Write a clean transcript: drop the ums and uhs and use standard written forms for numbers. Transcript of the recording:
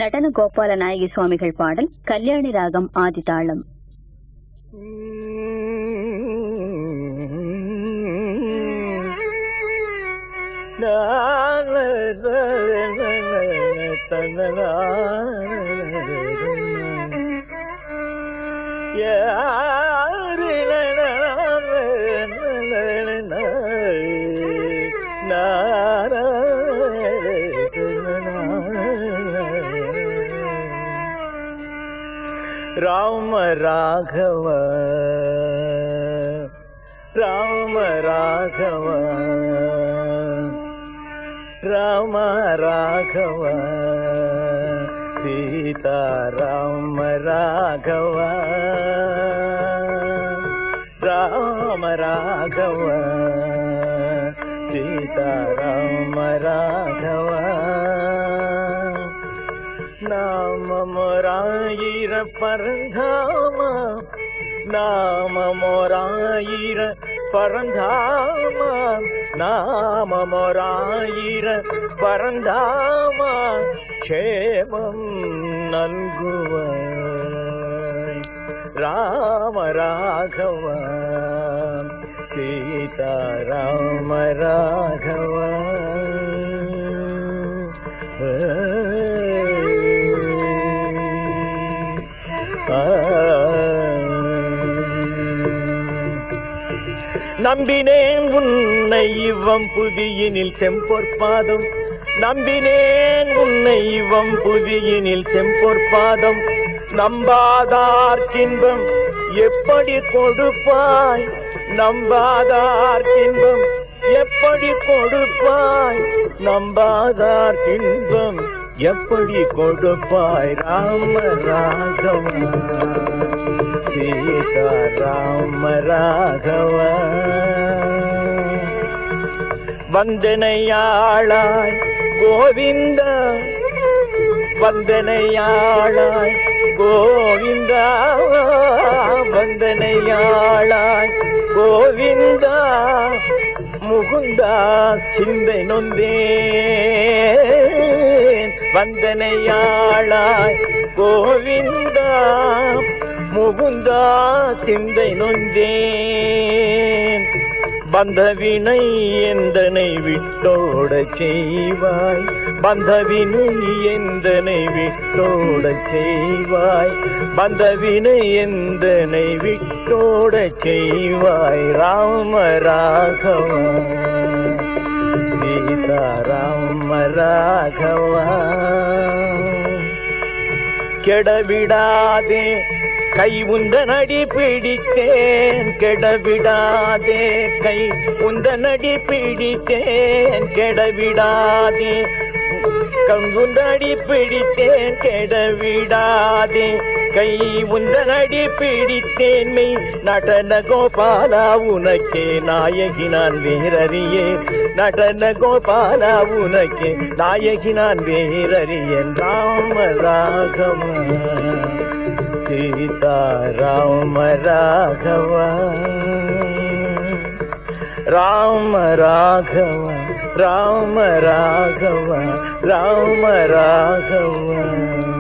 நடன கோபால நாயகி சுவாமிகள் பாடல் கல்யாணி ராகம் ஆதிதாளம். राम राघव राम राघव राम राघव सीता राम राघव राम राघव सीता राम राघव नाम मोरायिर परंधाम नाम मोरायिर परंधाम नाम मोरायिर परंधाम क्षेमं नल्गुव राम राघव सीता राम राघव நம்பினேன் உன்னை இவ்வம் புதியினில் செம்பொற்பாதம் நம்பினேன் உன்னை இவ்வம் புதியினில் செம்பொற்பாதம் நம்பாதார்க்கின்பம் எப்படி கொடுப்பாய் நம்பாதார்க்கின்பம் எப்படி கொடுப்பாய் நம்பாதார்க்கின்பம் எப்படி கொடுப்பாய் ராம ராகவ சீதா ராம ராகவ வந்தனையாளாய் கோவிந்த வந்தனையாளாய் கோவிந்தா வந்தனையாளாய் கோவிந்தா முகுந்தா சிந்தை நொந்தேன் வந்தனையாளாய் கோவிந்தா முகுந்தா சிந்தை நொந்தேன் பந்தவினை எந்தனை விட்டோட செய்வாய் பந்தவினை எந்தனை விட்டோட செய்வாய் பந்தவினை எந்தனை விட்டோட செய்வாய் ராம ராகவ சீதா ராம ராகவ கெடவிடாதே கை உந்தனடி பிடித்தேன் கெடவிடாதே கை உந்தனடி பிடித்தேன் கெடவிடாதே கங்குந்தடி பிடித்தேன் கெடவிடாதே கை உந்தனடி பிடித்தேன் மெய் நடன கோபாலா உனக்கே நாயகி நான் வேறறியே நடன கோபாலா உனக்கே நாயகி நான் வேறறியேன் ராம ராகவ सीता राम राघव राम राघव राम राघव राम राघव